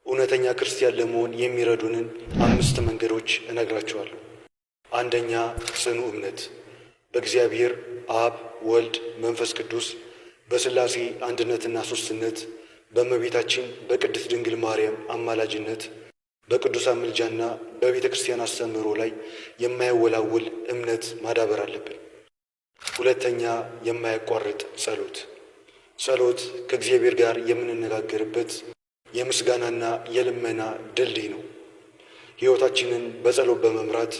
እውነተኛ ክርስቲያን ለመሆን የሚረዱንን 5 መንገዶች እነግራችኋለሁ። አንደኛ፣ ጽኑ እምነት በእግዚአብሔር አብ፣ ወልድ፣ መንፈስ ቅዱስ በሥላሴ አንድነትና ሦስትነት በእመቤታችን በቅድስት ድንግል ማርያም አማላጅነት በቅዱሳን ምልጃና በቤተ ክርስቲያን አስተምህሮ ላይ የማያወላውል እምነት ማዳበር አለብን። ሁለተኛ፣ የማያቋርጥ ጸሎት። ጸሎት ከእግዚአብሔር ጋር የምንነጋገርበት የምስጋናና የልመና ድልድይ ነው። ሕይወታችንን በጸሎት በመምራት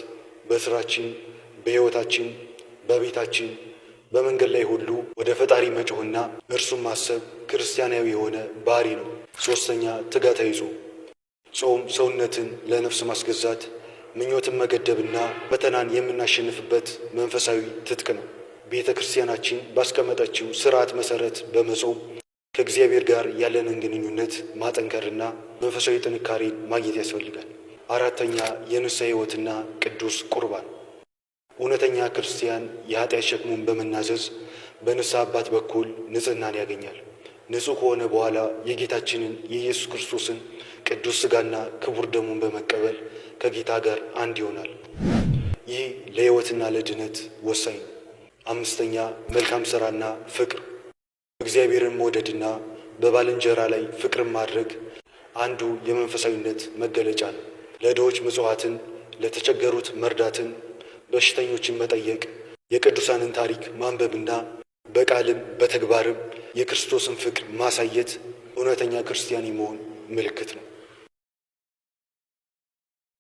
በሥራችን፣ በሕይወታችን፣ በቤታችን፣ በመንገድ ላይ ሁሉ ወደ ፈጣሪ መጮህና እርሱን ማሰብ ክርስቲያናዊ የሆነ ባህሪ ነው። ሦስተኛ፣ ትጋታዊ ጾም። ጾም ሰውነትን ለነፍስ ማስገዛት፣ ምኞትን መገደብና ፈተናን የምናሸንፍበት መንፈሳዊ ትጥቅ ነው። ቤተ ክርስቲያናችን ባስቀመጠችው ሥርዓት መሠረት በመጾም ከእግዚአብሔር ጋር ያለንን ግንኙነት ማጠንከርና መንፈሳዊ ጥንካሬ ማግኘት ያስፈልጋል። አራተኛ፣ የንስሐ ሕይወትና ቅዱስ ቁርባን። እውነተኛ ክርስቲያን የኃጢአት ሸክሙን በመናዘዝ በንስሐ አባት በኩል ንጽሕናን ያገኛል። ንጹሕ ከሆነ በኋላ የጌታችንን የኢየሱስ ክርስቶስን ቅዱስ ሥጋና ክቡር ደሙን በመቀበል ከጌታ ጋር አንድ ይሆናል። ይህ ለሕይወትና ለድነት ወሳኝ ነው። አምስተኛ፣ መልካም ሥራና ፍቅር። እግዚአብሔርን መውደድና በባልንጀራ ላይ ፍቅርን ማድረግ አንዱ የመንፈሳዊነት መገለጫ ነው። ለድሆች ምጽዋትን፣ ለተቸገሩት መርዳትን፣ በሽተኞችን መጠየቅ፣ የቅዱሳንን ታሪክ ማንበብና በቃልም በተግባርም የክርስቶስን ፍቅር ማሳየት እውነተኛ ክርስቲያን የመሆን ምልክት ነው።